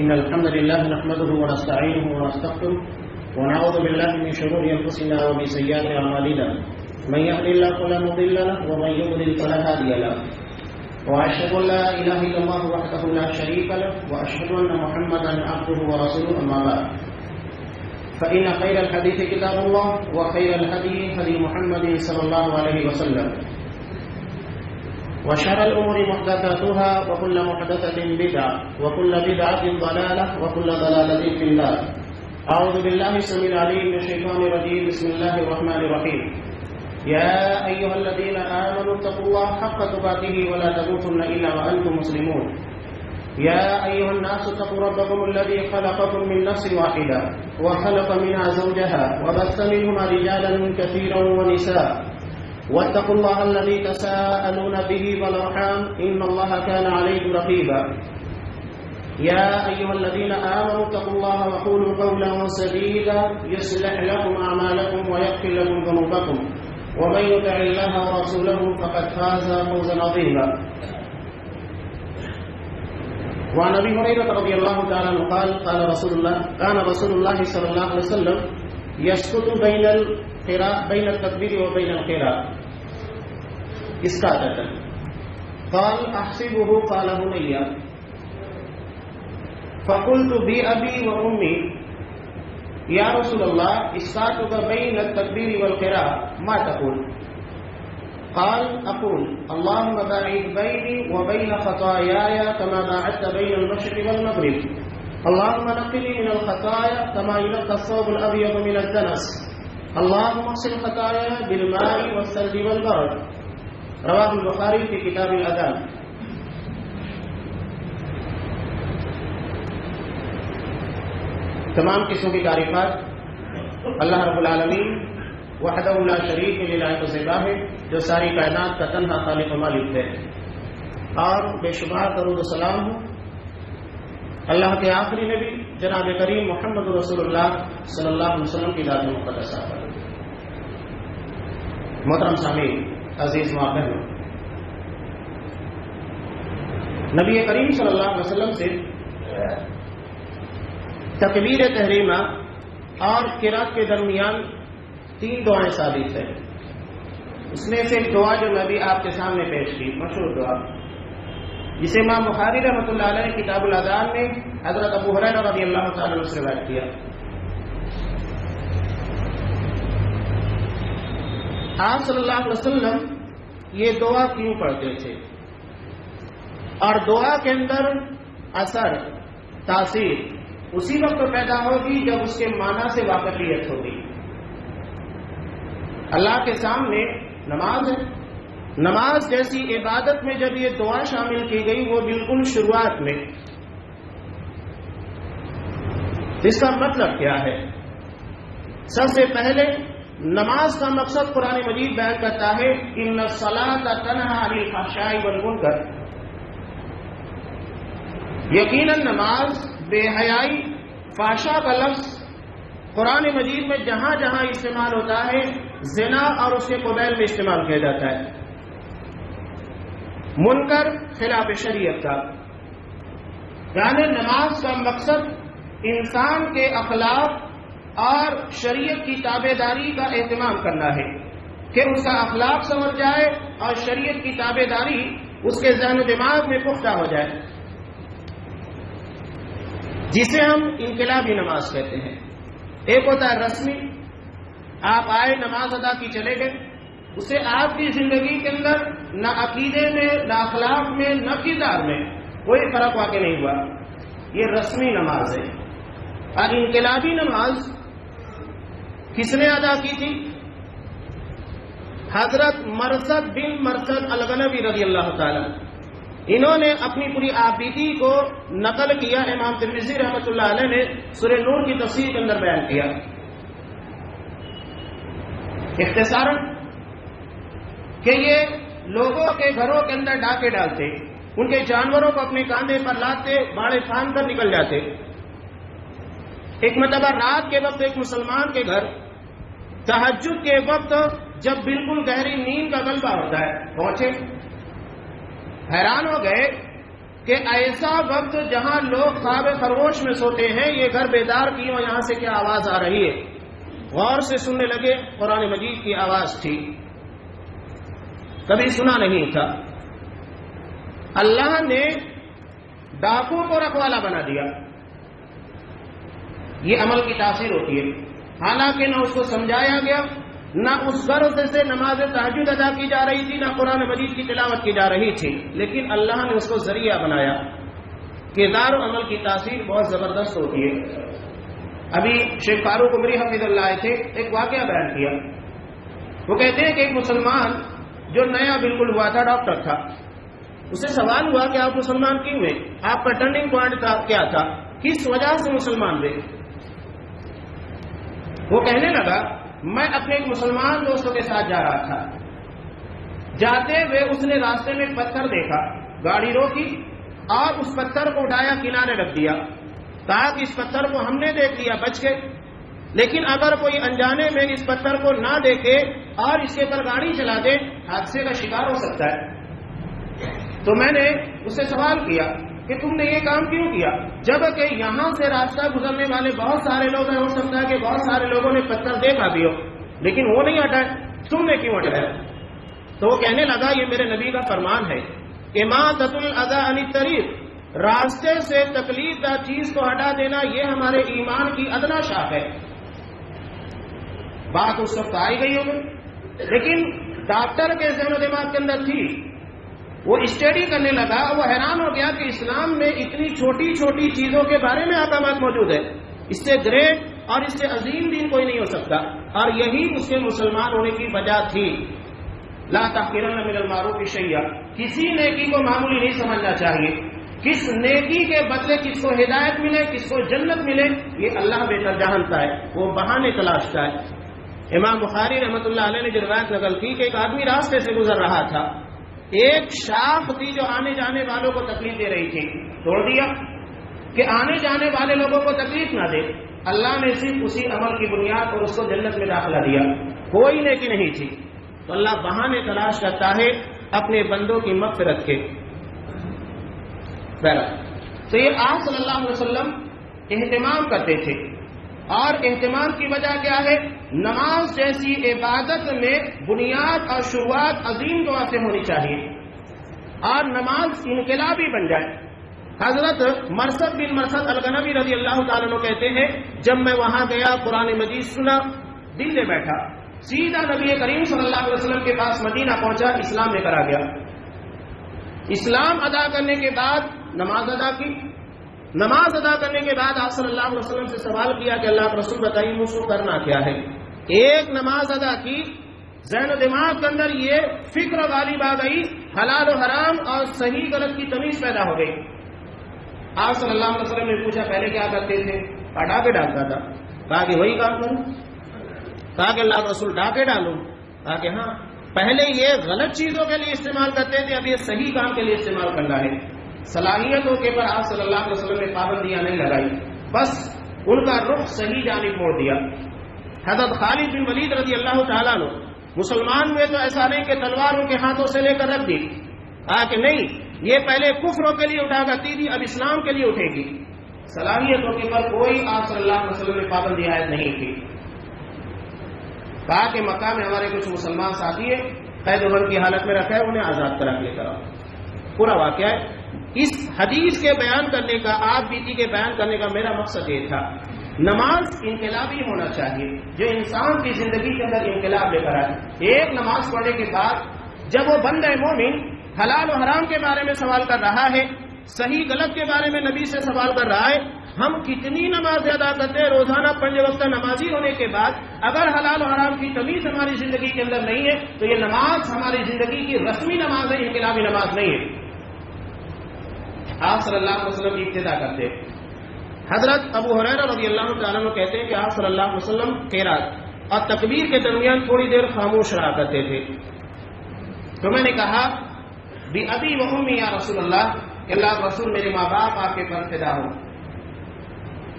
إن الحمد لله نحمده ونستعينه ونستغفره ونعوذ بالله من شرور أنفسنا ومن سيئات أعمالنا من يهد الله فلا مضل له ومن يضلل فلا هادي له وأشهد أن لا إله إلا الله وحده لا شريك له وأشهد أن محمدا عبده ورسوله أما بعد فإن خير الحديث كتاب الله وخير الهدي هدي محمد صلى الله عليه وسلم وشر الأمور محدثاتها وكل محدثة بدعة وكل بدعة ضلالة وكل ضلالة في النار. أعوذ بالله السميع العليم من الشيطان الرجيم. بسم الله الرحمن الرحيم. يا أيها الذين آمنوا اتقوا الله حق تقاته ولا تموتن إلا وأنتم مسلمون. يا أيها الناس اتقوا ربكم الذي خلقكم من نفس واحدة وخلق منها زوجها وبث منهما رجالا كثيرا ونساء واتقوا الله الذي تساءلون به والأرحام إن الله كان عليكم رقيبا. يا أيها الذين آمنوا اتقوا الله وقولوا قولا سديدا يصلح لكم أعمالكم ويغفر لكم ذنوبكم ومن يطع الله ورسوله فقد فاز فوزا عظيما. وعن أبي هريرة رضي الله تعالى عنه قال كان رسول الله صلى الله عليه وسلم يسكت بين التكبير وبين القراءة إسكاتة. قال أحسبه قال بني فقلت بأبي وأمي يا رسول الله إسكاتك بين التكبير والقراءة ما تقول؟ قال أقول اللهم باعد بيني وبين خطاياي كما باعدت بين المشرق والمغرب اللهم نقني من الخطايا كما ينقى الثوب الأبيض من الدنس اللهم اغسل خطاياي بالماء والثلج والبرد. رواه البخاری في کتاب الادان. تمام قسم کی تعریفات اللہ رب العالمین وحدہ لا شریک للہ ذبح ہے جو ساری کائنات کا تنہا خالق و مالک ہے، اور بے شمار درود و سلام ہو اللہ کے آخری نبی جناب کریم محمد رسول اللہ صلی اللہ علیہ وسلم کی ذات مقدسہ پر. محترم سامعین، عزیز ماں بہنوں، نبی کریم صلی اللہ علیہ وسلم سے تکبیر تحریمہ اور قرات کے درمیان 3 دعائیں ثابت ہیں. اس میں سے ایک دعا جو میں بھی آپ کے سامنے پیش کی، مشہور دعا، جسے امام بخاری رحمۃ اللہ علیہ نے کتاب الاذان میں حضرت ابو ہریرہ رضی اللہ تعالی عنہ سے روایت کیا. آپ صلی اللہ علیہ وسلم یہ دعا کیوں پڑھتے تھے اور دعا کے اندر اثر تاثیر اسی وقت پیدا ہوگی جب اس کے معنی سے واقفیت ہوگی. اللہ کے سامنے نماز ہے، نماز جیسی عبادت میں جب یہ دعا شامل کی گئی وہ بالکل شروعات میں، اس کا مطلب کیا ہے؟ سب سے پہلے نماز کا مقصد قرآن مجید بیان کرتا ہے ان الصلاۃ تنہی عن الفحشاء والمنکر. یقیناً نماز بے حیائی فحشا کا لفظ قرآن مجید میں جہاں جہاں استعمال ہوتا ہے زنا اور اس کے قبیل میں استعمال کیا جاتا ہے. منکر خلاف شریعت کا، یعنی نماز کا مقصد انسان کے اخلاق اور شریعت کی تابع داری کا اہتمام کرنا ہے کہ اس کا اخلاق سنور جائے اور شریعت کی تابع داری اس کے ذہن و دماغ میں پختہ ہو جائے، جسے ہم انقلابی نماز کہتے ہیں. ایک ہوتا ہے رسمی، آپ آئے نماز ادا کی چلے گئے، اسے آپ کی زندگی کے اندر نہ عقیدے میں نہ اخلاق میں نہ کردار میں کوئی فرق واقع نہیں ہوا، یہ رسمی نماز ہے. اور انقلابی نماز کس نے ادا کی تھی؟ حضرت مرثد بن مرثد الغنوی رضی اللہ تعالی. انہوں نے اپنی پوری آبیدی کو نقل کیا، امام ترمذی رحمۃ اللہ علیہ نے سورہ نور کی تفسیر کے اندر بیان کیا. اختصاراً کہ یہ لوگوں کے گھروں کے اندر ڈاکے ڈالتے، ان کے جانوروں کو اپنے کاندھے پر لاتے، باڑے پھاند کر نکل جاتے. ایک مرتبہ رات کے وقت ایک مسلمان کے گھر تہجد کے وقت جب بالکل گہری نیند کا غلبہ ہوتا ہے پہنچے، حیران ہو گئے کہ ایسا وقت جہاں لوگ خواب خرگوش میں سوتے ہیں یہ گھر بیدار کیوں، یہاں سے کیا آواز آ رہی ہے؟ غور سے سننے لگے، قرآن مجید کی آواز تھی، کبھی سنا نہیں تھا۔ اللہ نے ڈاکو کو رکھوالا بنا دیا۔ یہ عمل کی تاثیر ہوتی ہے، حالانکہ نہ اس کو سمجھایا گیا، نہ اس غرض سے نماز تہجد ادا کی جا رہی تھی، نہ قرآن مجید کی تلاوت کی جا رہی تھی، لیکن اللہ نے اس کو ذریعہ بنایا۔ کردار و عمل کی تاثیر بہت زبردست ہوتی ہے۔ ابھی شیخ فاروق عمری حفظ اللہ آئے تھے، ایک واقعہ بیان کیا۔ وہ کہتے ہیں کہ ایک مسلمان جو نیا بالکل ہوا تھا، ڈاکٹر تھا، اسے سوال ہوا کہ آپ مسلمان کیوں ہوئے؟ آپ کا ٹرننگ پوائنٹ کیا تھا؟ کس وجہ سے مسلمان ہوئے؟ وہ کہنے لگا میں اپنے ایک مسلمان دوستوں کے ساتھ جا رہا تھا، جاتے ہوئے اس نے راستے میں پتھر دیکھا، گاڑی روکی اور اس پتھر کو اٹھایا، کنارے رکھ دیا، کہا کہ اس پتھر کو ہم نے دیکھ لیا، بچ گئے، لیکن اگر کوئی انجانے میں اس پتھر کو نہ دیکھے اور اس کے پر گاڑی چلا دے حادثے کا شکار ہو سکتا ہے۔ تو میں نے اس سے سوال کیا کہ تم نے یہ کام کیوں کیا، جبکہ یہاں سے راستہ گزرنے والے بہت سارے لوگ ہیں، ہو سکتا ہے کہ بہت سارے لوگوں نے پتھر دیکھا بھی ہو، لیکن وہ نہیں ہٹائے، تم نے کیوں ہٹایا؟ تو وہ کہنے لگا یہ میرے نبی کا فرمان ہے، اماطۃ الاذی عن الطریق، راستے سے تکلیف دہ چیز کو ہٹا دینا یہ ہمارے ایمان کی ادنا شاخ ہے۔ بات اس وقت آئی گئی ہوگی، لیکن ڈاکٹر کے ذہن و دماغ کے اندر تھی۔ وہ اسٹڈی کرنے لگا، وہ حیران ہو گیا کہ اسلام میں اتنی چھوٹی چھوٹی چیزوں کے بارے میں احکامات موجود ہے، اس سے گریٹ اور اس سے عظیم دین کوئی نہیں ہو سکتا، اور یہی اس کے مسلمان ہونے کی وجہ تھی۔ لا تحقرن من المعروف شیئا، کسی نیکی کو معمولی نہیں سمجھنا چاہیے، کس نیکی کے بدلے کس کو ہدایت ملے، کس کو جنت ملے، یہ اللہ بہتر جانتا ہے، وہ بہانے تلاشتا ہے۔ امام بخاری رحمۃ اللہ علیہ نے جو روایت نقل کی کہ ایک آدمی راستے سے گزر رہا تھا، ایک شاخ تھی جو آنے جانے والوں کو تکلیف دے رہی تھی، توڑ دیا کہ آنے جانے والے لوگوں کو تکلیف نہ دے۔ اللہ نے صرف اسی عمل کی بنیاد پر اس کو جنت میں داخلہ دیا، کوئی نیکی نہیں تھی۔ تو اللہ بہانے تلاش کرتا ہے اپنے بندوں کی مغفرت کے۔ تو یہ آپ صلی اللہ علیہ وسلم اہتمام کرتے تھے، اور اہتمام کی وجہ کیا ہے؟ نماز جیسی عبادت میں بنیاد اور شروعات عظیم دعا سے ہونی چاہیے، اور نماز انقلابی بن جائے۔ حضرت مرثد بن مرثد الغنوی رضی اللہ تعالیٰ عنہ کہتے ہیں جب میں وہاں گیا، قرآن مجید سنا، دل لے بیٹھا، سیدھا نبی کریم صلی اللہ علیہ وسلم کے پاس مدینہ پہنچا، اسلام لے کر آ گیا۔ اسلام ادا کرنے کے بعد نماز ادا کی، نماز ادا کرنے کے بعد آپ صلی اللہ علیہ وسلم سے سوال کیا کہ اللہ کے رسول بتائیے مجھ کو کرنا کیا ہے۔ ایک نماز ادا کی، ذہن و دماغ کے اندر یہ فکر غالب آ گئی، حلال و حرام اور صحیح غلط کی تمیز پیدا ہو گئی۔ آپ صلی اللہ علیہ وسلم نے پوچھا پہلے کیا کرتے تھے؟ ڈاکے ڈالتا تھا۔ کہا کہ وہی کام کروں؟ کہا کہ اللہ کے رسول ڈاکے ڈالوں؟ کہا کہ ہاں، پہلے یہ غلط چیزوں کے لیے استعمال کرتے تھے، اب یہ صحیح کام کے لیے استعمال کرنا ہے۔ صلاحیتوں کے پر آپ صلی اللہ علیہ وسلم نے پابندیاں نہیں لگائی، بس ان کا رخ صحیح جانب موڑ دیا۔ حضرت خالد بن ولید رضی اللہ تعالیٰ عنہ مسلمان ہوئے تو ایسا نہیں کہ تلوار ان کے ہاتھوں سے لے کر رکھ دی، کہا کہ نہیں، یہ پہلے کفروں کے لیے اٹھا کرتی تھی، اب اسلام کے لیے اٹھے گی۔ صلاحیتوں کے پر کوئی آپ صلی اللہ علیہ وسلم نے پابندی عائد نہیں کی۔ کہا کہ مکہ میں ہمارے کچھ مسلمان ساتھی ہیں، قید و بند کی حالت میں رکھا ہے، انہیں آزاد کرا کے لے کر آؤ۔ پورا واقعہ ہے۔ اس حدیث کے بیان کرنے کا، آپ بیتی کے بیان کرنے کا میرا مقصد یہ تھا، نماز انقلابی ہونا چاہیے، جو انسان کی زندگی کے اندر انقلاب لے کر آئے۔ ایک نماز پڑھنے کے بعد جب وہ بندہ مومن حلال و حرام کے بارے میں سوال کر رہا ہے، صحیح غلط کے بارے میں نبی سے سوال کر رہا ہے، ہم کتنی نماز ادا کرتے ہیں روزانہ 5 وقت نمازی ہونے کے بعد، اگر حلال و حرام کی تمیز ہماری زندگی کے اندر نہیں ہے تو یہ نماز ہماری زندگی کی رسمی نماز ہے، انقلابی نماز نہیں ہے۔ آپ صلی اللہ علیہ وسلم کی ابتدا کرتے ہیں۔ حضرت ابو ہریرہ رضی اللہ تعالیٰ عنہ کہتے ہیں کہ آپ صلی اللہ علیہ وسلم قرات اور تکبیر کے درمیان تھوڑی دیر خاموش رہا کرتے تھے۔ تو میں نے کہا بِأَبِي وَأُمِّي یا رسول اللہ، کہ اللہ کے رسول میرے ماں باپ آپ کے پر فدا ہوں۔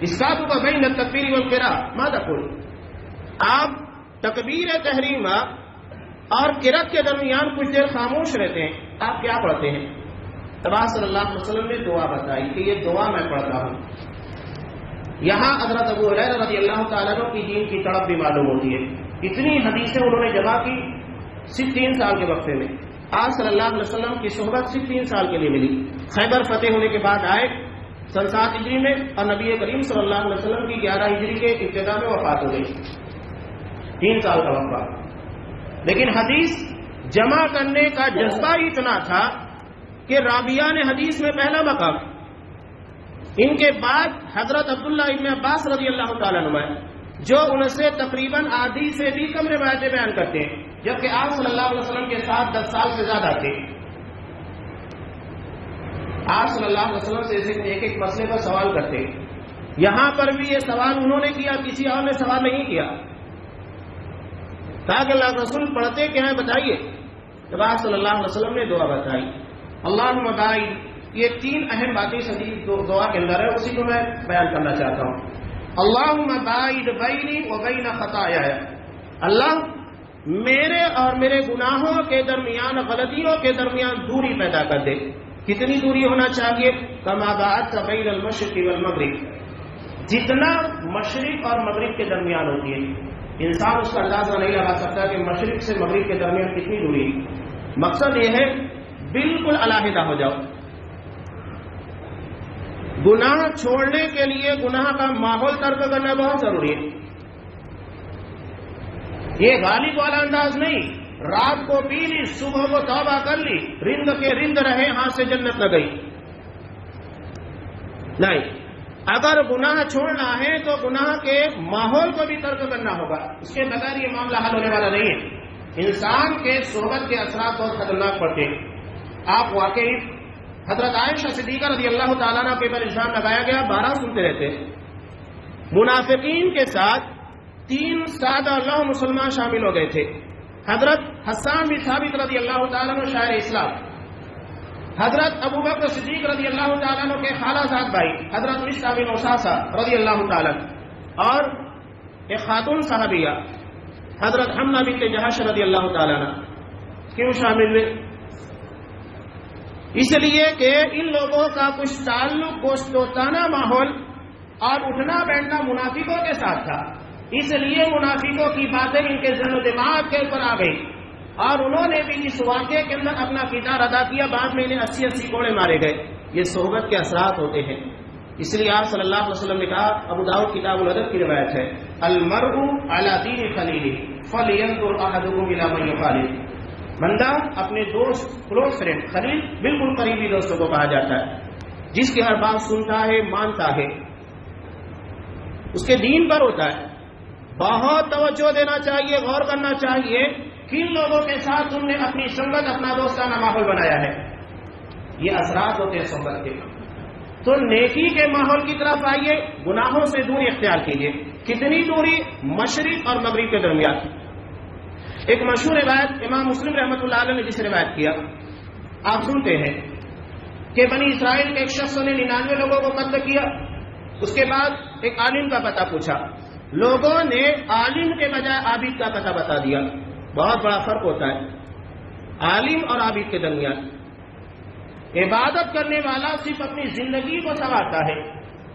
اِسْقَاطُكَ بَيْنَ التَّكْبِيرِ وَالْقِرَاءَةِ مَا تَقُولُ، آپ تکبیر تحریمہ اور قرات کے درمیان کچھ دیر خاموش رہتے ہیں، آپ کیا پڑھتے ہیں؟ تب آپ صلی اللہ علیہ وسلم نے دعا بتائی کہ یہ دعا میں پڑھتا ہوں. یہاں حضرت ابو ہریرہ رضی اللہ تعالیٰ عنہ کی دین کی تڑپ بھی معلوم ہوتی ہے. اتنی حدیثیں انہوں نے جمع کی صرف 3 سال کے وقفے میں. آپ صلی اللہ علیہ وسلم کی صحبت صرف 3 سال کے لیے ملی. خیبر فتح ہونے کے بعد آئے سن 7 ہجری میں، اور نبی کریم صلی اللہ علیہ وسلم کی 11 ہجری کے ابتدا میں وفات ہو گئی. 3 سال کا وقفہ. لیکن حدیث جمع کرنے کا جذبہ اتنا تھا کہ رابعہ نے حدیث میں پہلا مقام. ان کے بعد حضرت عبداللہ ابن عباس رضی اللہ تعالیٰ عنہ جو ان سے تقریباً آدھی سے بھی کم روایتیں بیان کرتے ہیں، جبکہ آپ صلی اللہ علیہ وسلم کے ساتھ 10 سال سے زیادہ تھے. آپ صلی اللہ علیہ وسلم سے ایک ایک مسئلے پر سوال کرتے. یہاں پر بھی یہ سوال انہوں نے کیا، کسی اور نے سوال نہیں کیا. کہا کہ اللہ رسول پڑھتے کیا ہے بتائیے. جب آپ صلی اللہ علیہ وسلم نے دعا بتائی اللہم باعد، یہ 3 اہم باتیں صدیق دعا کے اندر ہے، اسی کو میں بیان کرنا چاہتا ہوں. اللہم باعد بینی و بین خطایایا، اللہ میرے اور میرے گناہوں کے درمیان، غلطیوں کے درمیان دوری پیدا کر دے. کتنی دوری ہونا چاہیے؟ کما باعدت بین المشرق والمغرب، جتنا مشرق اور مغرب کے درمیان ہوتی ہے. انسان اس کا اندازہ نہیں لگا سکتا کہ مشرق سے مغرب کے درمیان کتنی دوری ہے. مقصد یہ ہے بالکل علیحدہ ہو جاؤ. گناہ چھوڑنے کے لیے گناہ کا ماحول ترک کرنا بہت ضروری ہے. یہ غالب والا انداز نہیں، رات کو پی لی صبح کو توبہ کر لی، رند کے رند رہے ہاتھ سے جنت نہ گئی. نہیں، اگر گناہ چھوڑنا ہے تو گناہ کے ماحول کو بھی ترک کرنا ہوگا. اس کے بغیر یہ معاملہ حل ہونے والا نہیں ہے. انسان کے صحبت کے اثرات بہت خطرناک پڑتے ہیں. آپ واقعی حضرت عائشہ صدیقہ رضی اللہ تعالیٰ عنہ کے پر الزام لگایا گیا، 12 سنتے رہتے. منافقین کے ساتھ 3 سادہ لوح مسلمان شامل ہو گئے تھے. حضرت حسان بن ثابت رضی اللہ تعالیٰ عنہ شاعر اسلام، حضرت ابو بکر صدیق رضی اللہ تعالیٰ عنہ کے خالہ زاد بھائی حضرت مصعب بن اساسہ رضی اللہ تعالیٰ عنہ، اور ایک خاتون صحابیہ حضرت حمنہ بنت جہش رضی اللہ تعالیٰ عنہ. کیوں شامل ہوئے؟ اس لیے کہ ان لوگوں کا کچھ تعلق دوستانہ ماحول اور اٹھنا بیٹھنا منافقوں کے ساتھ تھا. اس لیے منافقوں کی باتیں ان کے ذہن و دماغ کے اوپر آ گئی، اور انہوں نے بھی اس واقعے کے اندر اپنا کردار ادا کیا. بعد میں انہیں 80 کوڑے مارے گئے. یہ صحبت کے اثرات ہوتے ہیں. اس لیے آپ صلی اللہ علیہ وسلم نے کہا، ابو داؤد کتاب الادب کی روایت ہے، المرء علی دین خلیلہ فلینظر احدکم الی من یخالف. بندہ اپنے دوست، کلوز فرینڈ، خلیل بالکل قریبی دوستوں کو کہا جاتا ہے، جس کی ہر بات سنتا ہے، مانتا ہے، اس کے دین پر ہوتا ہے. بہت توجہ دینا چاہیے، غور کرنا چاہیے کن لوگوں کے ساتھ تم نے اپنی سنگت، اپنا دوستانہ ماحول بنایا ہے. یہ اثرات ہوتے ہیں صحبت کے. تو نیکی کے ماحول کی طرف آئیے، گناہوں سے دوری اختیار کیجیے. کتنی دوری؟ مشرق اور مغرب کے درمیان. ایک مشہور روایت امام مسلم رحمۃ اللہ علیہ نے جس روایت کیا، آپ سنتے ہیں کہ بنی اسرائیل کے ایک شخص نے 99 لوگوں کو قتل کیا. اس کے بعد ایک عالم کا پتہ پوچھا. لوگوں نے عالم کے بجائے عابد کا پتہ بتا دیا. بہت بڑا فرق ہوتا ہے عالم اور عابد کے درمیان. عبادت کرنے والا صرف اپنی زندگی کو سنوارتا ہے،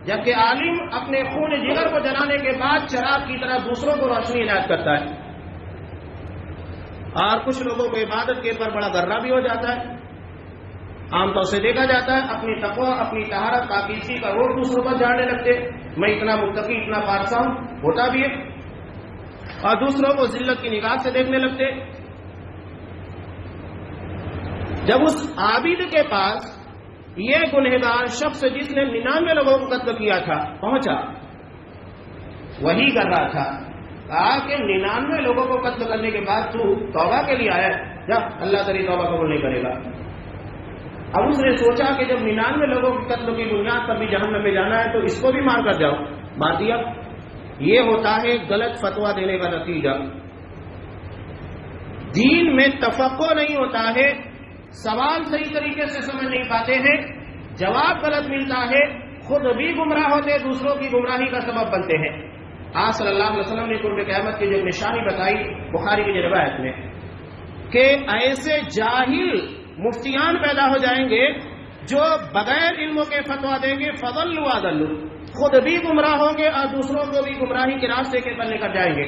جبکہ عالم اپنے خون جگر کو جلانے کے بعد چراغ کی طرح دوسروں کو روشنی عنایت کرتا ہے. اور کچھ لوگوں کو عبادت کے اوپر بڑا غرہ بھی ہو جاتا ہے. عام طور سے دیکھا جاتا ہے اپنی تقوی، اپنی طہارت، پاکیزگی کا روڈ دوسروں پر جھاڑنے لگتے. میں اتنا متقی، اتنا پارسا ہوں، ہوتا بھی ہے، اور دوسروں کو ذلت کی نگاہ سے دیکھنے لگتے. جب اس عابد کے پاس یہ گنہگار شخص جس نے 99 لوگوں کو قتل کیا تھا پہنچا، وہی کر رہا تھا، کہا کہ 99 لوگوں کو قتل کرنے کے بعد تو توبہ کے لیے آیا، جب اللہ تیری توبہ قبول نہیں کرے گا. اب اس نے سوچا کہ جب 99 لوگوں کے قتل کی بنیاد پر بھی جہنم میں جانا ہے تو اس کو بھی مار کر جاؤ. مار دیا. یہ ہوتا ہے غلط فتویٰ دینے کا نتیجہ. دین میں تفقہ نہیں ہوتا ہے، سوال صحیح طریقے سے سمجھ نہیں پاتے ہیں، جواب غلط ملتا ہے، خود بھی گمراہ ہوتے، دوسروں کی گمراہی کا سبب بنتے ہیں. آپ صلی اللہ علیہ وسلم نے قرب قیامت کی جو نشانی بتائی بخاری کی روایت میں، کہ ایسے جاہل مفتیان پیدا ہو جائیں گے جو بغیر علم کے فتوا دیں گے فضلوا اضلوا، خود بھی گمراہ ہوں گے اور دوسروں کو بھی گمراہی کے راستے کے پر لے کر جائیں گے،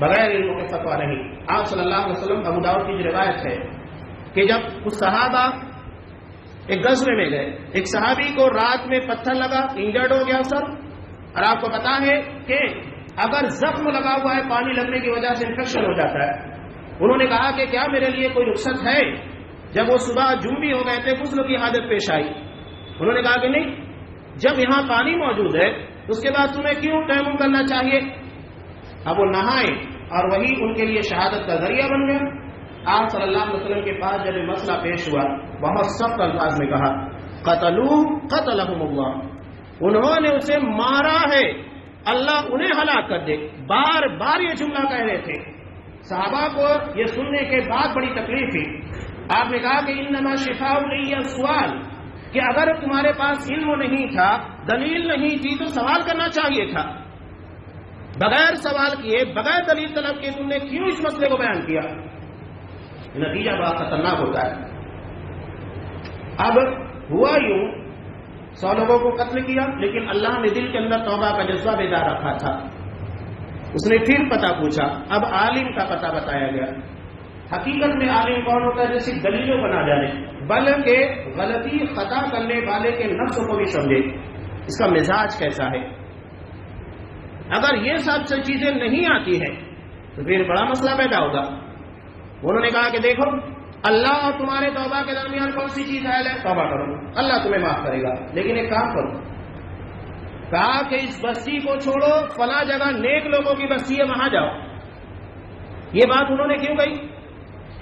بغیر علم کے فتوا نہیں۔ آپ صلی اللہ علیہ وسلم، ابو داؤد کی روایت ہے کہ جب کچھ صحابہ ایک غزوے میں گئے، ایک صحابی کو رات میں پتھر لگا، انجرڈ ہو گیا سر، اور آپ کو پتا ہے کہ اگر زخم لگا ہوا ہے پانی لگنے کی وجہ سے انفیکشن ہو جاتا ہے۔ انہوں نے کہا کہ کیا میرے لیے کوئی رخصت ہے؟ جب وہ صبح جنبی ہو گئے تھے، غسل کی حاجت پیش آئی، انہوں نے کہا کہ نہیں، جب یہاں پانی موجود ہے اس کے بعد تمہیں کیوں تیمم کرنا چاہیے؟ اب وہ نہائے اور وہی ان کے لیے شہادت کا ذریعہ بن گیا۔ آپ صلی اللہ علیہ وسلم کے پاس جب یہ مسئلہ پیش ہوا، بہت سخت الفاظ میں کہا قتلوہ قتلہم اللہ، انہوں نے اسے مارا ہے، اللہ انہیں ہلاک کر دے۔ بار بار یہ جملہ کہہ رہے تھے۔ صحابہ کو یہ سننے کے بعد بڑی تکلیف ہوئی۔ آپ نے کہا کہ انما شفاء السؤال، کہ اگر تمہارے پاس علم نہیں تھا، دلیل نہیں تھی تو سوال کرنا چاہیے تھا، بغیر سوال کیے، بغیر دلیل طلب کیے تم نے کیوں اس مسئلے کو بیان کیا؟ نتیجہ بڑا خطرناک ہوتا ہے۔ اب ہوا یوں، 100 لوگوں کو قتل کیا، لیکن اللہ نے دل کے اندر توبہ کا جذبہ بیدار رکھا تھا۔ اس نے پھر پتہ پوچھا، اب عالم کا پتہ بتایا گیا۔ حقیقت میں عالم کون ہوتا ہے؟ جیسی دلیلوں بنا جانے، بلکہ غلطی خطا کرنے والے کے نفس کو بھی سمجھے، اس کا مزاج کیسا ہے۔ اگر یہ سب چیزیں نہیں آتی ہیں تو پھر بڑا مسئلہ پیدا ہوگا۔ انہوں نے کہا کہ دیکھو، اللہ اور تمہارے توبہ کے درمیان کون سی چیز ہے؟ توبہ کرو، اللہ تمہیں معاف کرے گا، لیکن ایک کام کرو، کہا کہ اس بستی کو چھوڑو، فلاں جگہ نیک لوگوں کی بستی ہے، وہاں جاؤ۔ یہ بات انہوں نے کیوں کہی؟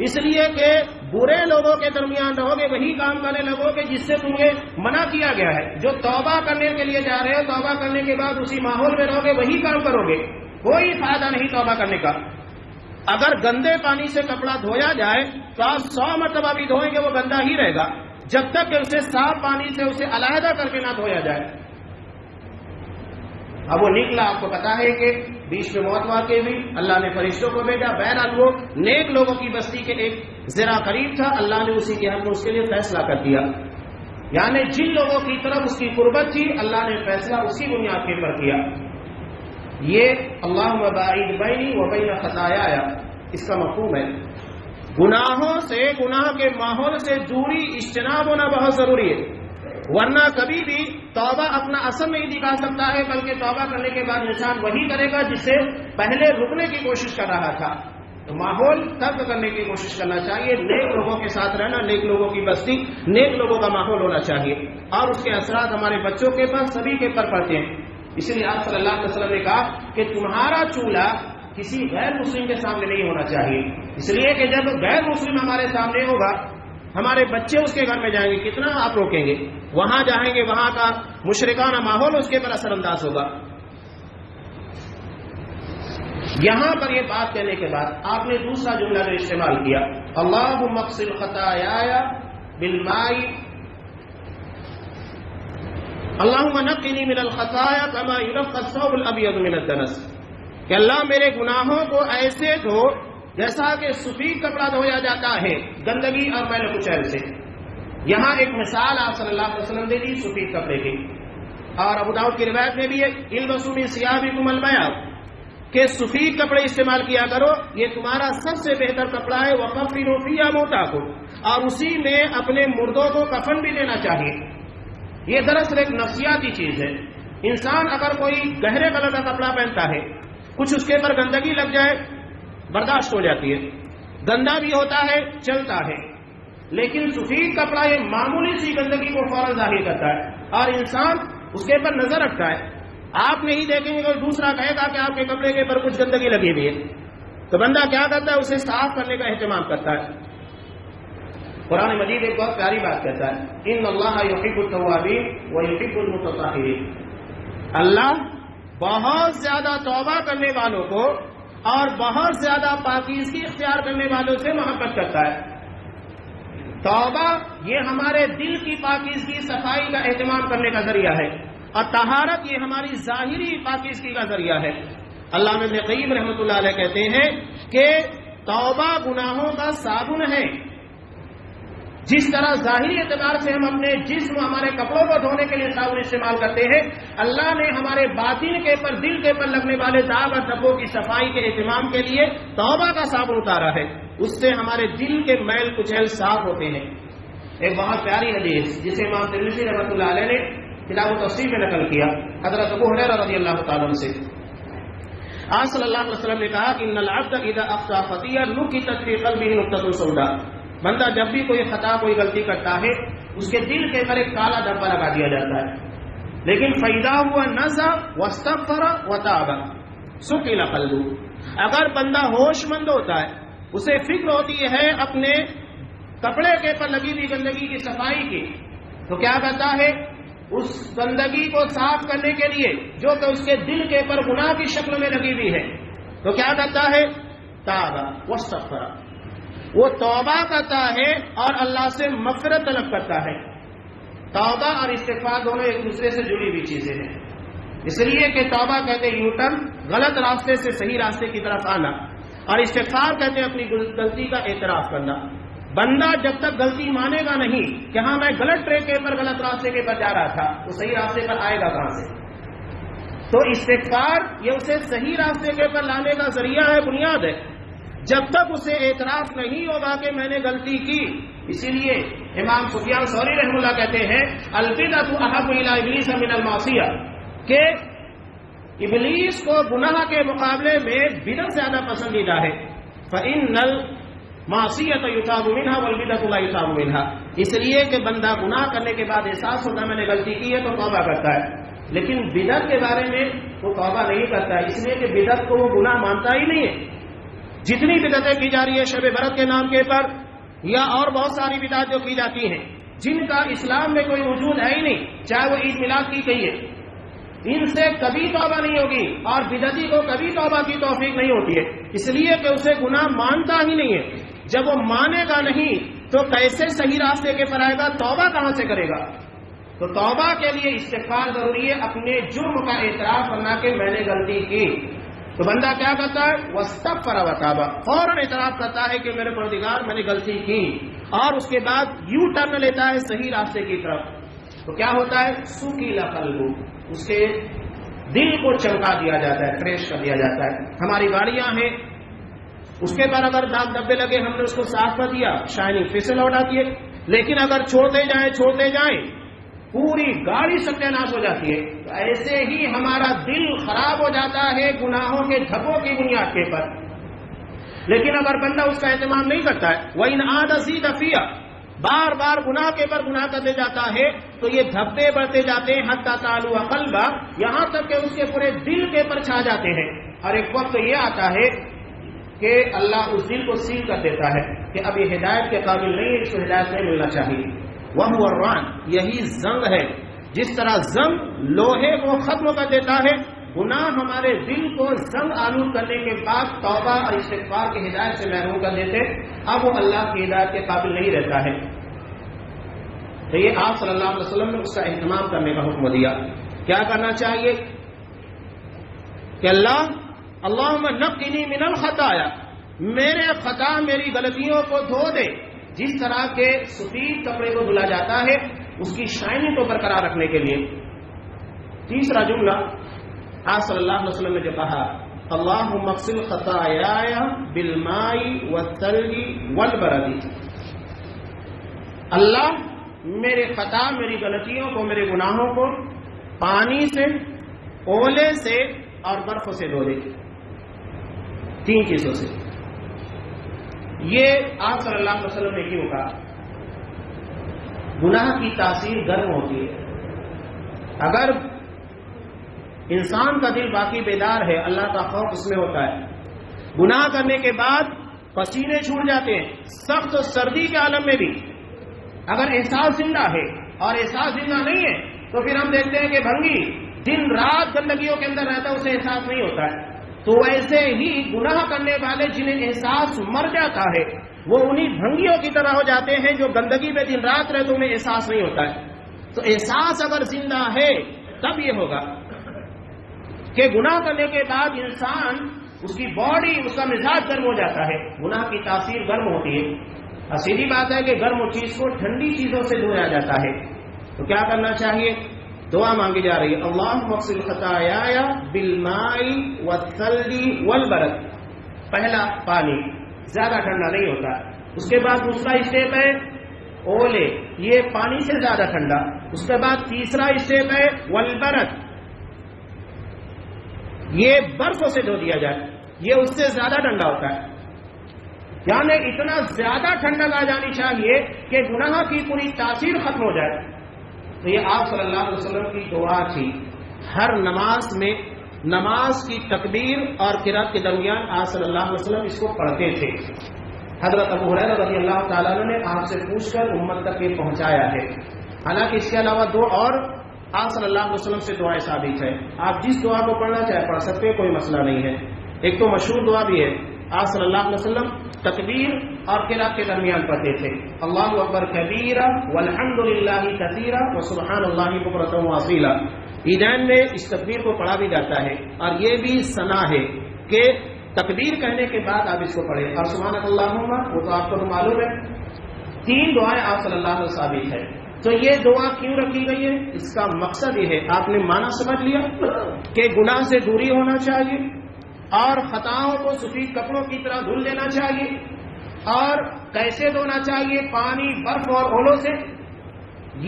اس لیے کہ برے لوگوں کے درمیان رہو گے، وہی کام کرنے لگو گے جس سے تمہیں منع کیا گیا ہے۔ جو توبہ کرنے کے لیے جا رہے ہو، توبہ کرنے کے بعد اسی ماحول میں رہو گے، وہی کام کرو گے، کوئی فائدہ نہیں توبہ کرنے کا۔ اگر گندے پانی سے کپڑا دھویا جائے تو آپ 100 مرتبہ بھی دھوئیں گے، وہ گندا ہی رہے گا، جب تک کہ اسے صاف پانی سے اسے علیحدہ کر کے نہ دھویا جائے۔ اب وہ نکلا، آپ کو پتا ہے کہ بیچ میں موت واقع ہوئی، اللہ نے فرشتوں کو بھیجا، بہرحال وہ نیک لوگوں کی بستی کے ایک ذرا قریب تھا، اللہ نے اسی کے حق میں اس کے لیے فیصلہ کر دیا، یعنی جن لوگوں کی طرف اس کی قربت تھی اللہ نے فیصلہ اسی بنیاد کے پر کیا۔ یہ اللہم باعد بینی و بین خطایایا، اس کا مفہوم ہے گناہوں سے، گناہ کے ماحول سے دوری، اجتناب ہونا بہت ضروری ہے، ورنہ کبھی بھی توبہ اپنا اثر نہیں دکھا سکتا ہے، بلکہ توبہ کرنے کے بعد انسان وہی کرے گا جس سے پہلے رکنے کی کوشش کر رہا تھا۔ تو ماحول ترک کرنے کی کوشش کرنا چاہیے، نیک لوگوں کے ساتھ رہنا، نیک لوگوں کی بستی، نیک لوگوں کا ماحول ہونا چاہیے، اور اس کے اثرات ہمارے بچوں کے پاس، سبھی کے پر پڑتے ہیں۔ اس لیے آپ صلی اللہ علیہ وسلم نے کہا کہ تمہارا چولہا کسی غیر مسلم کے سامنے نہیں ہونا چاہیے، اس لیے کہ جب غیر مسلم ہمارے سامنے ہوگا، ہمارے بچے اس کے گھر میں جائیں گے، کتنا آپ روکیں گے؟ وہاں جائیں گے، وہاں کا مشرکانہ ماحول اس کے پر اثر انداز ہوگا۔ یہاں پر یہ بات کہنے کے بعد آپ نے دوسرا جملہ جو استعمال کیا، اللہم اغسل خطایایا بالماء، اللہم نقنی من الخطایا کما ینقی الثوب الابیض من الدنس، کہ اللہ میرے گناہوں کو ایسے دھو جیسا کہ سفید کپڑا دھویا جاتا ہے گندگی اور میل کچیل سے۔ یہاں ایک مثال آپ صلی اللہ علیہ وسلم نے دی سفید کپڑے کی، اور ابو داؤد کی روایت میں بھی ہے البسوا من ثیابکم البیاض، کہ سفید کپڑے استعمال کیا کرو، یہ تمہارا سب سے بہتر کپڑا ہے، وَقَفِّنُوا فِيهَا مَوْتَاكُمْ، اور اسی میں اپنے مردوں کو کفن بھی دینا چاہیے۔ یہ دراصل ایک نفسیاتی چیز ہے۔ انسان اگر کوئی گہرے کلر کا کپڑا پہنتا ہے، کچھ اس کے پر گندگی لگ جائے برداشت ہو جاتی ہے، گندا بھی ہوتا ہے، چلتا ہے، لیکن سفید کپڑا یہ معمولی سی گندگی کو فوراً ظاہر کرتا ہے، اور انسان اس کے پر نظر رکھتا ہے۔ آپ نہیں دیکھیں گے کوئی دوسرا کہے گا کہ آپ کے کپڑے کے پر کچھ گندگی لگی ہوئی ہے، تو بندہ کیا کرتا ہے؟ اسے صاف کرنے کا اہتمام کرتا ہے۔ قرآن مجید ایک بہت پیاری بات کہتا ہے، ان اللہ یحب التوابین ویحب المتطہرین، اللہ بہت زیادہ توبہ کرنے والوں کو اور بہت زیادہ پاکیزگی اختیار کرنے والوں سے محبت کرتا ہے۔ توبہ یہ ہمارے دل کی پاکیزگی، صفائی کا اہتمام کرنے کا ذریعہ ہے، اور طہارت یہ ہماری ظاہری پاکیزگی کا ذریعہ ہے۔ علامہ ابن قیم رحمۃ اللہ علیہ کہتے ہیں کہ توبہ گناہوں کا صابن ہے، جس طرح ظاہری اعتبار سے ہم اپنے جسم ہمارے کپڑوں کو دھونے کے لیے صابن استعمال کرتے ہیں، اللہ نے ہمارے باطن کے پر دل کے پر لگنے والے داغ اور دھبوں کی صفائی کے اہتمام کے لیے توبہ کا صابن اتارا ہے، اس سے ہمارے دل کے میل کچیل صاف ہوتے ہیں۔ ایک بہت پیاری حدیث جسے امام ترمذی رحمۃ اللہ علیہ نے کتاب التفسیر میں نقل کیا، حضرت ابو ہریرہ رضی اللہ تعالیٰ عنہ سے، آج صلی اللہ علیہ وسلم نے کہا کہ ان العبد اذا اخطا خطیئۃ نکتت فی قلبہ نقطۃ سوداء، بندہ جب بھی کوئی خطا کوئی غلطی کرتا ہے اس کے دل کے پر ایک کالا دھبا لگا دیا جاتا ہے، لیکن فإذا هو نزع واستغفر وتاب سقل قلبه، اگر بندہ ہوش مند ہوتا ہے، اسے فکر ہوتی ہے اپنے کپڑے کے پر لگی ہوئی گندگی کی صفائی کی، تو کیا کرتا ہے اس گندگی کو صاف کرنے کے لیے جو کہ اس کے دل کے پر گناہ کی شکل میں لگی ہوئی ہے، تو کیا کرتا ہے تاب واستغفر، وہ توبہ کرتا ہے اور اللہ سے مغفرت طلب کرتا ہے۔ توبہ اور استغفار دونوں ایک دوسرے سے جڑی ہوئی چیزیں ہیں، اس لیے کہ توبہ کہتے ہیں یو ٹرن، غلط راستے سے صحیح راستے کی طرف آنا، اور استغفار کہتے ہیں اپنی غلطی کا اعتراف کرنا۔ بندہ جب تک غلطی مانے گا نہیں کہ ہاں میں غلط ٹریک کے پر غلط راستے کے پر جا رہا تھا، تو صحیح راستے پر آئے گا کہاں سے؟ تو استغفار یہ اسے صحیح راستے کے پر لانے کا ذریعہ ہے، بنیاد ہے۔ جب تک اسے اعتراف نہیں ہوگا کہ میں نے غلطی کی، اسی لیے امام سفیان ثوری رحمہ اللہ کہتے ہیں البدعۃ احب الی ابلیس من المعصیہ، کہ ابلیس کو گناہ کے مقابلے میں بدعت زیادہ پسندیدہ ہے، فإن المعصیۃ یتاب منها والبدعۃ لا یتاب منها، اس لیے کہ بندہ گناہ کرنے کے بعد احساس ہوتا ہے میں نے غلطی کی ہے تو توبہ کرتا ہے، لیکن بدعت کے بارے میں وہ توبہ نہیں کرتا ہے، اس لیے کہ بدعت کو وہ گناہ مانتا ہی نہیں ہے۔ جتنی بدعتیں کی جا رہی ہے شب برات کے نام کے پر یا اور بہت ساری بدعت جو کی جاتی ہیں جن کا اسلام میں کوئی وجود ہے ہی نہیں، چاہے وہ عید میلاد کی گئی ہے، ان سے کبھی توبہ نہیں ہوگی اور بدعتی کو کبھی توبہ کی توفیق نہیں ہوتی ہے، اس لیے کہ اسے گناہ مانتا ہی نہیں ہے۔ جب وہ مانے گا نہیں تو کیسے صحیح راستے کے پر آئے گا، توبہ کہاں سے کرے گا؟ تو توبہ کے لیے استغفار ضروری ہے، اپنے جرم کا اعتراف کرنا کہ میں نے غلطی کی۔ تو بندہ کیا کرتا ہے واستغفر وتاب، فوراً اعتراف کرتا ہے کہ میرے پروردگار میں نے غلطی کی، اور اس کے بعد یو ٹرن لیتا ہے صحیح راستے کی طرف، تو کیا ہوتا ہے سکیل قلبہ، اس کے دل کو چمکا دیا جاتا ہے، فریش کر دیا جاتا ہے۔ ہماری گاڑیاں ہیں، اس کے بعد اگر داغ دھبے لگے ہم نے اس کو صاف کر دیا، شائننگ پھر سے لوٹ آتی ہے، لیکن اگر چھوڑتے جائیں پوری گاڑی ستیہ ناش ہو جاتی ہے۔ تو ایسے ہی ہمارا دل خراب ہو جاتا ہے گناہوں کے دھبوں کی بنیاد کے پر، لیکن اگر بندہ اس کا اہتمام نہیں کرتا ہے وَإِنْ عَادَ زِيدَ فِيهَا، بار بار گناہ کے پر گناہ کرتے جاتا ہے تو یہ دھبے بڑھتے جاتے ہیں حتیٰ تعلو قلبہ، یہاں تک کہ اس کے پورے دل کے پر چھا جاتے ہیں، اور ایک وقت یہ آتا ہے کہ اللہ اس دل کو سیل کر دیتا ہے کہ اب یہ ہدایت کے قابل نہیں ہے، اس کو ہدایت نہیں ملنا چاہیے۔ وَهُوَ الرَّانُ، یہی زنگ ہے، جس طرح زنگ لوہے کو ختم کر دیتا ہے، گناہ ہمارے دل کو زنگ آلود کرنے کے بعد توبہ اور استغفار کی ہدایت سے محروم کر دیتے، اب وہ اللہ کی ہدایت کے قابل نہیں رہتا ہے۔ تو یہ آپ صلی اللہ علیہ وسلم نے اس کا اہتمام کرنے کا حکم دیا۔ کیا کرنا چاہیے کہ اللہم نقنی من الخطایا، میرے خطا میری غلطیوں کو دھو دے، جس طرح کے سفید کپڑے کو دھلا جاتا ہے اس کی شائننگ کو برقرار رکھنے کے لیے۔ تیسرا جملہ آپ صلی اللہ علیہ وسلم نے جو کہا اللہم اغسل خطایای بالماء والثلج والبرد، اللہ میرے خطا میری غلطیوں کو میرے گناہوں کو پانی سے، اولے سے اور برف سے دھو دے، تین چیزوں سے۔ یہ آپ صلی اللہ علیہ وسلم نے کیوں کہا؟ گناہ کی تاثیر گرم ہوتی ہے، اگر انسان کا دل باقی بیدار ہے اللہ کا خوف اس میں ہوتا ہے، گناہ کرنے کے بعد پسینے چھوٹ جاتے ہیں، سخت سردی کے عالم میں بھی اگر احساس زندہ ہے اور احساس زندہ نہیں ہے تو پھر ہم دیکھتے ہیں کہ بھنگی دن رات گندگیوں کے اندر رہتا ہے، اسے احساس نہیں ہوتا ہے۔ تو ویسے ہی گناہ کرنے والے جنہیں احساس مر جاتا ہے وہ انہی بھنگیوں کی طرح ہو جاتے ہیں جو گندگی میں دن رات رہتے انہیں احساس نہیں ہوتا ہے۔ تو احساس اگر زندہ ہے تب یہ ہوگا کہ گناہ کرنے کے بعد انسان اس کی باڈی اس کا مزاج گرم ہو جاتا ہے، گناہ کی تاثیر گرم ہوتی ہے۔ سیدھی بات ہے کہ گرم چیز کو ٹھنڈی چیزوں سے دھویا جاتا ہے، تو کیا کرنا چاہیے؟ دعا مانگی جا رہی ہے اللہم اغسل خطایای بالماء والثلج والبرد. پہلا پانی، زیادہ ٹھنڈا نہیں ہوتا. اس کے بعد دوسرا اسٹیپ ہے اولے، یہ پانی سے زیادہ ٹھنڈا. اس کے بعد تیسرا اسٹیپ ہے والبرد، یہ برفوں سے دھو دیا جائے، یہ اس سے زیادہ ٹھنڈا ہوتا ہے. یعنی اتنا زیادہ ٹھنڈک آ جانی چاہیے کہ گناہ کی پوری تاثیر ختم ہو جائے. تو یہ آپ صلی اللہ علیہ وسلم کی دعا تھی. ہر نماز میں نماز کی تکبیر اور قرات کے درمیان آپ صلی اللہ علیہ وسلم اس کو پڑھتے تھے. حضرت ابو ہریرہ رضی اللہ تعالیٰ عنہ نے آپ سے پوچھ کر امت تک یہ پہنچایا ہے. حالانکہ اس کے علاوہ دو اور آپ صلی اللہ علیہ وسلم سے دعائیں ثابت ہے. آپ جس دعا کو پڑھنا چاہے پڑھ سکتے ہیں، کوئی مسئلہ نہیں ہے. ایک تو مشہور دعا بھی ہے، آپ صلی اللہ علیہ وسلم تکبیر اور قرات کے درمیان پڑھتے تھے اللہ اکبر کبیرا والحمد للہ کثیرا وسبحان اللہ بکرۃ واصیلا. عیدین میں اس تکبیر کو پڑھا بھی جاتا ہے، اور یہ بھی ثنا ہے کہ تکبیر کہنے کے بعد آپ اس کو پڑھیں. اور سبحانک اللہم، وہ تو آپ کو معلوم ہے. 3 دعائیں آپ صلی اللہ علیہ وسلم ثابت ہے. تو یہ دعا کیوں رکھی گئی ہے؟ اس کا مقصد یہ ہے، آپ نے معنی سمجھ لیا کہ گناہ سے دوری ہونا چاہیے اور خطاؤں کو سفید کپڑوں کی طرح دھل لینا چاہیے. اور کیسے دھونا چاہیے؟ پانی، برف اور اولوں سے.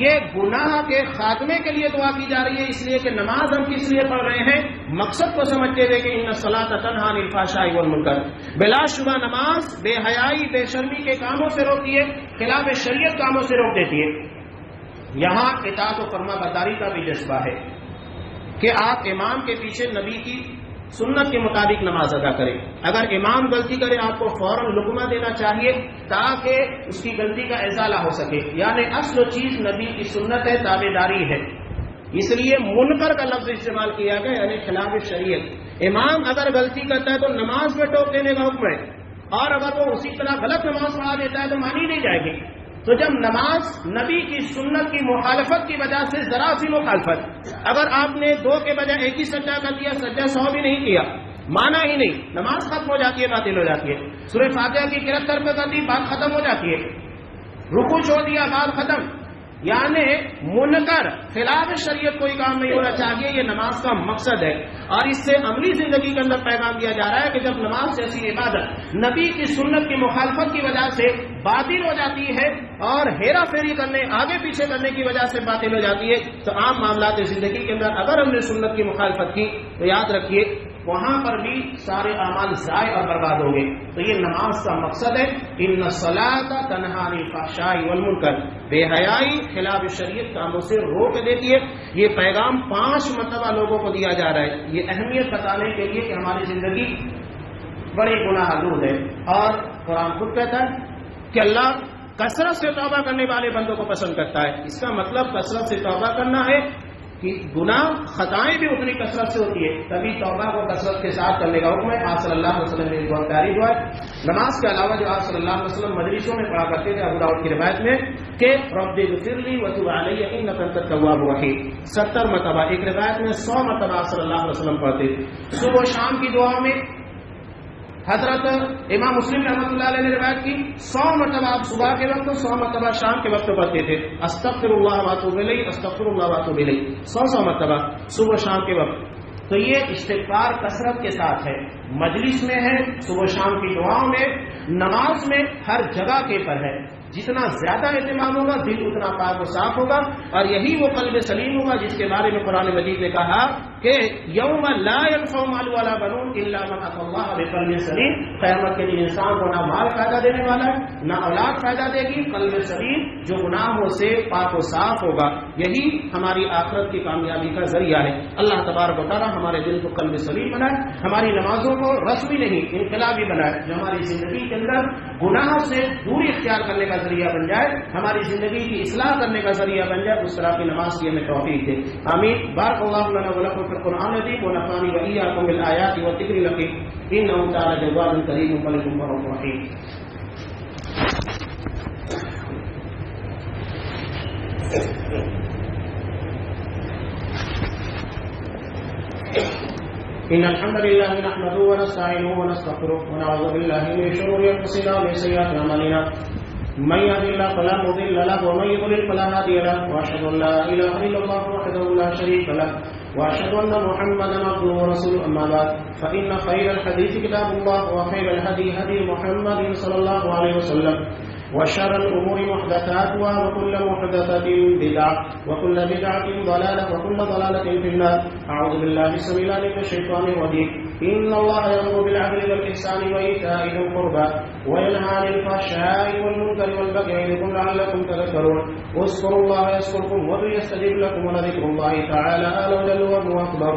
یہ گناہ کے خاتمے کے لیے دعا کی جا رہی ہے، اس لیے کہ نماز ہم کس لیے پڑھ رہے ہیں؟ مقصد کو سمجھتے ہوئے کہ ان الصلاۃ تنہی عن الفحشاء والمنکر. بلا شبہ نماز بے حیائی، بے شرمی کے کاموں سے روکتی ہے، خلاف شریعت کاموں سے روک دیتی ہے. یہاں اطاعت و فرما برداری کا بھی جذبہ ہے کہ آپ امام کے پیچھے نبی کی سنت کے مطابق نماز ادا کریں. اگر امام غلطی کرے آپ کو فوراً لقمہ دینا چاہیے تاکہ اس کی غلطی کا ازالہ ہو سکے. یعنی اصل چیز نبی کی سنت ہے، تابعداری ہے. اس لیے منکر کا لفظ استعمال کیا گیا، یعنی خلاف شریعت. امام اگر غلطی کرتا ہے تو نماز میں ٹوک دینے کا حکم ہے، اور اگر وہ اسی طرح غلط نماز پڑھا دیتا ہے تو مانی نہیں جائے گی. تو جب نماز نبی کی سنت کی مخالفت کی وجہ سے ذرا سی مخالفت، اگر آپ نے 2 کے بجائے ایک ہی سجدہ کر دیا، سجدہ 100 بھی نہیں کیا، مانا ہی نہیں، نماز ختم ہو جاتی ہے، باطل ہو جاتی ہے. سورہ فاتحہ کی قرات ترک کر دی، بات ختم ہو جاتی ہے. رکوع چھوڑ دیا، بات ختم. یعنی منکر خلاف شریعت کوئی کام نہیں ہونا چاہیے. یہ نماز کا مقصد ہے، اور اس سے عملی زندگی کے اندر پیغام دیا جا رہا ہے کہ جب نماز جیسی عبادت نبی کی سنت کی مخالفت کی وجہ سے باطل ہو جاتی ہے اور ہیرا پھیری کرنے، آگے پیچھے کرنے کی وجہ سے باطل ہو جاتی ہے، تو عام معاملات زندگی کے اندر اگر ہم نے سنت کی مخالفت کی تو یاد رکھیے وہاں پر بھی سارے اعمال ضائع اور برباد ہوں گے. تو یہ نماز کا مقصد ہے. ان الصلاۃ تنہی عن الفحشاء والمنکر، بے حیائی، خلاف شریعت کاموں سے روک دیتی ہے. یہ پیغام 5 مرتبہ لوگوں کو دیا جا رہا ہے. یہ اہمیت بتانے کے لیے کہ ہماری زندگی بڑی گناہ آلود ہے، اور قرآن خود کہتا ہے کہ اللہ کثرت سے توبہ کرنے والے بندوں کو پسند کرتا ہے. اس کا مطلب کثرت سے توبہ کرنا ہے کہ گناہ خطائیں بھی اتنی کثرت سے ہوتی ہے، تبھی توبہ کو کثرت کے ساتھ کرنے کا حکم ہے. آپ صلی اللہ علیہ وسلم نے بہت پیاری دعا ہے. نماز کے علاوہ جو آپ صلی اللہ علیہ وسلم مجلسوں میں پڑھا کرتے تھے ابو داؤد کی روایت میں کہ رب اغفر لی وتب علی انک انت التواب الرحیم، 70 مرتبہ. ایک روایت میں 100 مرتبہ آپ صلی اللہ علیہ وسلم پڑھتے. صبح و شام کی دعا میں حضرت امام مسلم رحمۃ اللہ علیہ نے روایت کی 100 مرتبہ آپ صبح کے وقت، 100 مرتبہ شام کے وقت پڑھتے تھے. استغفر اللہ واتوب الیہ، استغفر اللہ واتوب الیہ، 100 مرتبہ صبح شام کے وقت. تو یہ استغفار کثرت کے ساتھ ہے، مجلس میں ہے، صبح شام کی دعاؤں میں، نماز میں، ہر جگہ کے پر ہے. جتنا زیادہ اہتمام ہوگا دل اتنا پاک و صاف ہوگا، اور یہی وہ قلب سلیم ہوگا جس کے بارے میں قرآن مجید نے کہا کہ یوم لا ينفع مال ولا بنون الا من اتى الله بقلب سلیم. قیامت کے دن انسان کو نہ مال فائدہ دینے والا ہے، نہ اولاد فائدہ دے گی. قلب سلیم جو گناہوں سے پاک و صاف ہوگا، یہی ہماری آخرت کی کامیابی کا ذریعہ ہے. اللہ تبارک و تعالی ہمارے دل کو قلب سلیم بنائے، ہماری نمازوں کو رسمی نہیں انقلابی بنائے، جو ہماری زندگی کے اندر گناہوں سے دوری اختیار کرنے کا ذریعہ بن جائے، ہماری زندگی کی اصلاح کرنے کا ذریعہ بن جائے. اس طرح کی نماز کی ہمیں توفیق دے. آمین. بارک اللہ لنا ولکم فی القرآن العظیم ونفعنی وإیاکم بالآیات والذکر الحکیم انہ تعالی جواد کریم ملک رحیم. إن الحمد لله نحمده ونستعينه ونستغفره ونعوذ بالله من شرور أنفسنا ومن سيئات أعمالنا من يهد الله فلا مضل له ومن يضلل فلا هادي له واشهد ان لا اله الا الله وحده لا شريك له واشهد ان محمدا عبده ورسوله اما بعد فان خير الحديث كتاب الله وخير الهدي هدي محمد صلى الله عليه وسلم وشر الامور محدثاتها وكل محدثه بدعه وكل بدعه ضلاله وكل ضلاله في النار. اعوذ بالله السميع العليم من الشيطان الرجيم. ان الله يامر بالعدل والاحسان وايتاء ذي القربى وينهى عن الفحشاء والمنكر والبغي يعظكم لعلكم تذكرون. اذكروا الله يذكركم ويستجب لكم ولذكر الله تعالى اعلى وجل وهو اكبر.